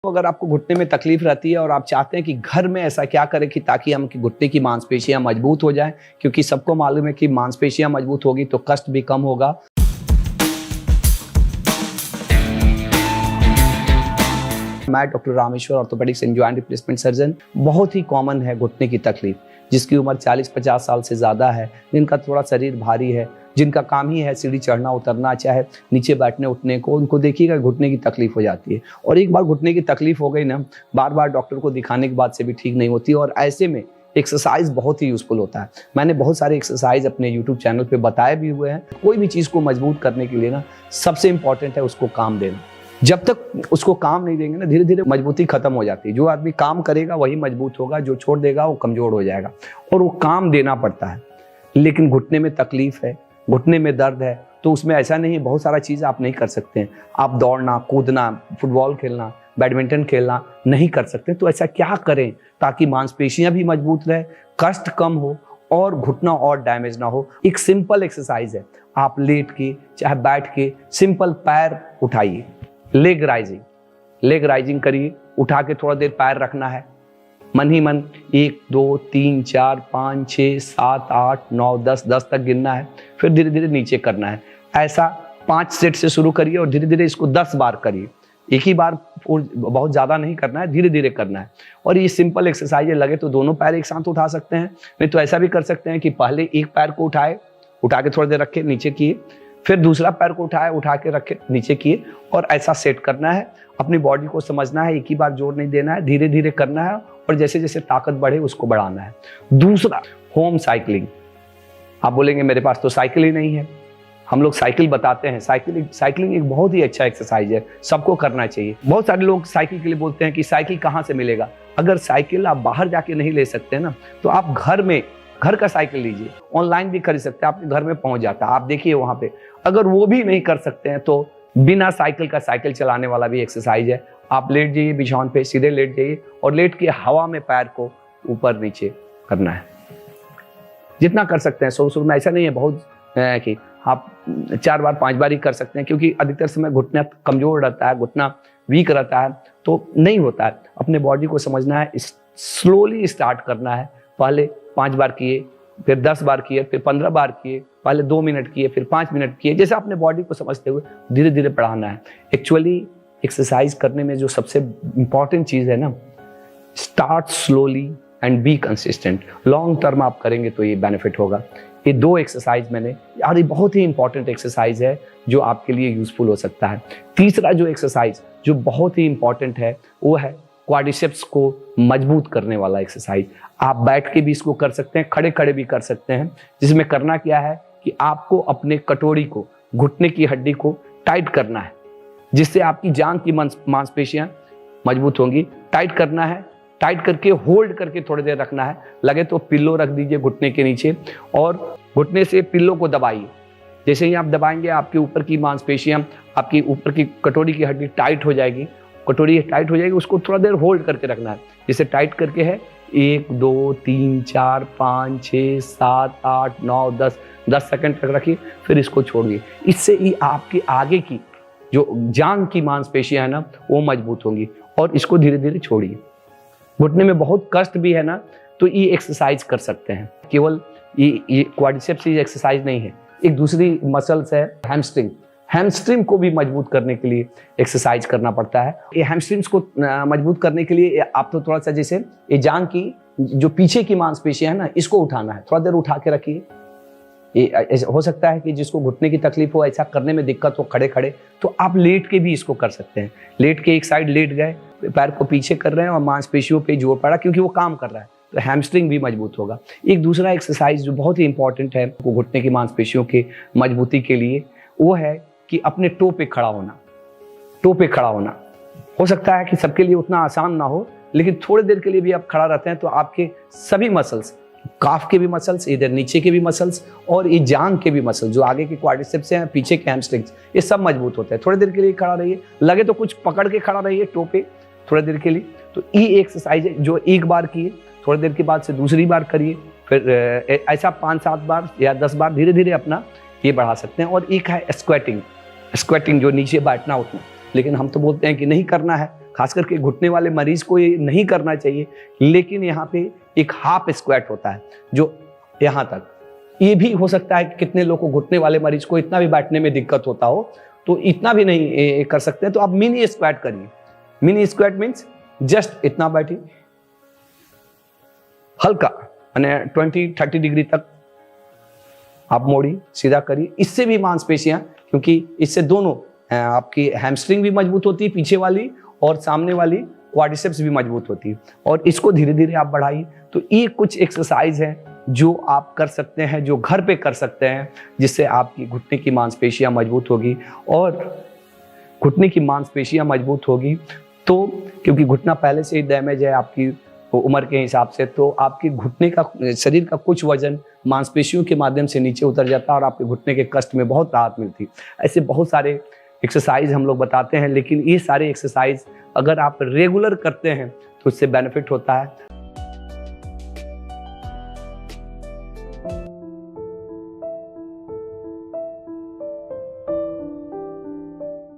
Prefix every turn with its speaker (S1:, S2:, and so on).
S1: तो अगर आपको घुटने में तकलीफ रहती है और आप चाहते हैं कि घर में ऐसा क्या करें कि ताकि हम कि घुटने की मांसपेशियां मजबूत हो जाएं, क्योंकि सबको मालूम है कि मांसपेशियां मजबूत होगी तो कष्ट भी कम होगा। मैं doctor Rameshwar, orthopaedics and joint replacement surgeon. बहुत ही कॉमन है घुटने की तकलीफ, जिसकी उम्र 40-50 साल से ज़्यादा है, जिनका थोड़ा शरीर भारी है, जिनका काम ही है सीढ़ी चढ़ना उतरना, चाहे नीचे बैठने उठने को, उनको देखिएगा घुटने की तकलीफ हो जाती है। और एक बार घुटने की तकलीफ हो गई ना, बार बार डॉक्टर को दिखाने के बाद से भी ठीक नहीं होती। और ऐसे में एक्सरसाइज बहुत ही यूजफुल होता है। मैंने बहुत सारे एक्सरसाइज अपने यूट्यूब चैनल पे बताए भी हुए हैं। कोई भी चीज़ को मजबूत करने के लिए ना सबसे इंपॉर्टेंट है उसको काम देना। जब तक उसको काम नहीं देंगे ना, धीरे धीरे मजबूती खत्म हो जाती है। जो आदमी काम करेगा वही मजबूत होगा, जो छोड़ देगा वो कमजोर हो जाएगा। और वो काम देना पड़ता है। लेकिन घुटने में तकलीफ है, घुटने में दर्द है, तो उसमें ऐसा नहीं है, बहुत सारा चीज़ आप नहीं कर सकते हैं। आप दौड़ना, कूदना, फुटबॉल खेलना, बैडमिंटन खेलना नहीं कर सकते। तो ऐसा क्या करें ताकि मांसपेशियां भी मजबूत रहे, कष्ट कम हो और घुटना और डैमेज ना हो। एक सिंपल एक्सरसाइज है। आप लेट के चाहे बैठ के सिंपल पैर उठाइए, लेग राइजिंग करिए। उठा के थोड़ा देर पैर रखना है, मन ही मन 1 2 3 4 5 6 7 8 9 10 तक गिनना है। फिर धीरे धीरे नीचे करना है। ऐसा 5 सेट से शुरू करिए और धीरे धीरे इसको 10 बार करिए। एक ही बार बहुत ज़्यादा नहीं करना है, धीरे धीरे करना है। और ये सिंपल एक्सरसाइज है। लगे तो दोनों पैर एक साथ उठा सकते हैं, नहीं तो ऐसा भी कर सकते हैं कि पहले एक पैर को उठा के थोड़ी देर रखे, नीचे किए, फिर दूसरा पैर को उठा के रखे, नीचे किए, और ऐसा सेट करना है। अपनी बॉडी को समझना है, एक ही बार जोर नहीं देना है, धीरे धीरे करना है और जैसे जैसे ताकत बढ़े उसको बढ़ाना है। दूसरा, होम साइकिलिंग। आप बोलेंगे मेरे पास तो साइकिल ही नहीं है। हम लोग साइकिल बताते हैं। साइकिलिंग एक बहुत ही अच्छा एक्सरसाइज है, सबको करना चाहिए। बहुत सारे लोग साइकिल के लिए बोलते हैं कि साइकिल कहाँ से मिलेगा। अगर साइकिल आप बाहर जाके नहीं ले सकते ना, तो आप घर का साइकिल लीजिए। ऑनलाइन भी खरीद सकते हैं, आपके घर में पहुंच जाता है, आप देखिए वहां पे। अगर वो भी नहीं कर सकते हैं तो बिना साइकिल का साइकिल चलाने वाला भी एक्सरसाइज है। आप लेट जाइए बिछावन पे, सीधे लेट जाइए और लेट के हवा में पैर को ऊपर नीचे करना है। जितना कर सकते हैं। शुरू में ऐसा नहीं है बहुत कि आप 4 बार 5 बार ही कर सकते हैं, क्योंकि अधिकतर समय घुटना कमजोर रहता है, घुटना वीक रहता है, तो नहीं होता है। अपने बॉडी को समझना है, स्लोली स्टार्ट करना है। पहले 5 बार किए, फिर 10 बार किए, फिर 15 बार किए, पहले 2 मिनट किए, फिर 5 मिनट किए। जैसे अपने बॉडी को समझते हुए धीरे धीरे बढ़ाना है। एक्चुअली एक्सरसाइज करने में जो सबसे इंपॉर्टेंट चीज़ है ना, start slowly and be consistent. Long term आप करेंगे तो ये बेनिफिट होगा। ये 2 एक्सरसाइज मैंने, यार ये बहुत ही इंपॉर्टेंट एक्सरसाइज है जो आपके लिए यूजफुल हो सकता है। तीसरा जो एक्सरसाइज जो बहुत ही इंपॉर्टेंट है वो है क्वाड्रिसेप्स को मजबूत करने वाला एक्सरसाइज। आप बैठ के भी इसको कर सकते हैं, खड़े खड़े भी कर सकते हैं। जिसमें करना क्या है कि आपको अपने कटोरी को, घुटने की हड्डी को टाइट करना है, जिससे आपकी जांघ की मांसपेशियां मजबूत होंगी। टाइट करना है, टाइट करके होल्ड करके थोड़ी देर रखना है। लगे तो पिल्लो रख दीजिए घुटने के नीचे और घुटने से पिल्लो को दबाइए। जैसे ही आप दबाएंगे आपके ऊपर की मांसपेशियां, आपकी ऊपर की कटोरी की हड्डी टाइट हो जाएगी। कटोरी टाइट हो जाएगी, उसको थोड़ा देर होल्ड करके रखना है। जैसे टाइट करके है 1 2 3 4 5 6 7 8 9 10 सेकंड तक रखिए, फिर इसको छोड़िए। इससे ही आपके आगे की जो जांघ की मांसपेशियां है ना, वो मजबूत होंगी। और इसको धीरे धीरे छोड़िए। घुटने में बहुत कष्ट भी है ना, तो ये एक्सरसाइज कर सकते हैं। केवल ये क्वाड्रिसेप्स एक्सरसाइज नहीं है, एक दूसरी मसल्स है हैमस्ट्रिंग को भी मजबूत करने के लिए एक्सरसाइज करना पड़ता है। ये हैमस्ट्रिंग्स को मजबूत करने के लिए आप तो थोड़ा सा, जैसे ये जांघ की जो पीछे की मांसपेशियां है ना, इसको उठाना है। थोड़ा देर उठा के रखिए। ये हो सकता है कि जिसको घुटने की तकलीफ हो, ऐसा करने में दिक्कत हो खड़े खड़े, तो आप लेट के भी इसको कर सकते हैं। लेट के एक साइड लेट गए, पैर को पीछे कर रहे हैं और मांसपेशियों पे जोर पड़ा, क्योंकि वो काम कर रहा है, तो हैमस्ट्रिंग भी मजबूत होगा। एक दूसरा एक्सरसाइज जो बहुत ही इंपॉर्टेंट है घुटने की मांसपेशियों की मजबूती के लिए, वो है कि अपने टो पे खड़ा होना। हो सकता है कि सबके लिए उतना आसान ना हो, लेकिन थोड़ी देर के लिए भी आप खड़ा रहते हैं तो आपके सभी मसल्स, काफ के भी मसल्स, इधर नीचे के भी मसल्स और ये जांघ के भी मसल्स, जो आगे के क्वाड्रिसेप्स हैं, पीछे के हैमस्ट्रिंग्स, ये सब मजबूत होते हैं। थोड़ी देर के लिए खड़ा रहिए। लगे तो कुछ पकड़ के खड़ा रहिए टो पे थोड़ी देर के लिए। तो ये एक्सरसाइज है जो एक बार किए, थोड़ी देर के बाद से दूसरी बार करिए, फिर ऐसा 5-7 बार या 10 बार धीरे धीरे अपना ये बढ़ा सकते हैं। और एक है स्क्वेटिंग जो नीचे बैठना उठना, लेकिन हम तो बोलते हैं कि नहीं करना है, खास करके घुटने वाले मरीज को ये नहीं करना चाहिए, लेकिन यहाँ पे एक हाफ स्क्वाट होता है जो यहाँ तक। ये भी हो सकता है कि कितने लोग को घुटने वाले मरीज को इतना भी बैठने में दिक्कत होता हो तो इतना भी नहीं कर सकते हैं, तो आप मिनी स्क्वाट करिए। मिनी स्क्वाट मीन्स जस्ट इतना बैठिए, हल्का यानी 20-30 डिग्री तक आप मोड़िए, सीधा करिए। इससे भी मांसपेशियां, क्योंकि इससे दोनों आपकी हैमस्ट्रिंग भी मजबूत होती है पीछे वाली, और सामने वाली क्वाड्रिसेप्स भी मजबूत होती है, और इसको धीरे धीरे आप बढ़ाइए। तो ये कुछ एक्सरसाइज है जो आप कर सकते हैं, जो घर पे कर सकते हैं, जिससे आपकी घुटने की मांसपेशियां मजबूत होगी। और घुटने की मांसपेशियां मजबूत होगी तो, क्योंकि घुटना पहले से ही डैमेज है आपकी उम्र के हिसाब से, तो आपके घुटने का, शरीर का कुछ वजन मांसपेशियों के माध्यम से नीचे उतर जाता है और आपके घुटने के कष्ट में बहुत राहत मिलती है। ऐसे बहुत सारे एक्सरसाइज हम लोग बताते हैं, लेकिन ये सारे एक्सरसाइज अगर आप रेगुलर करते हैं तो उससे बेनिफिट होता है।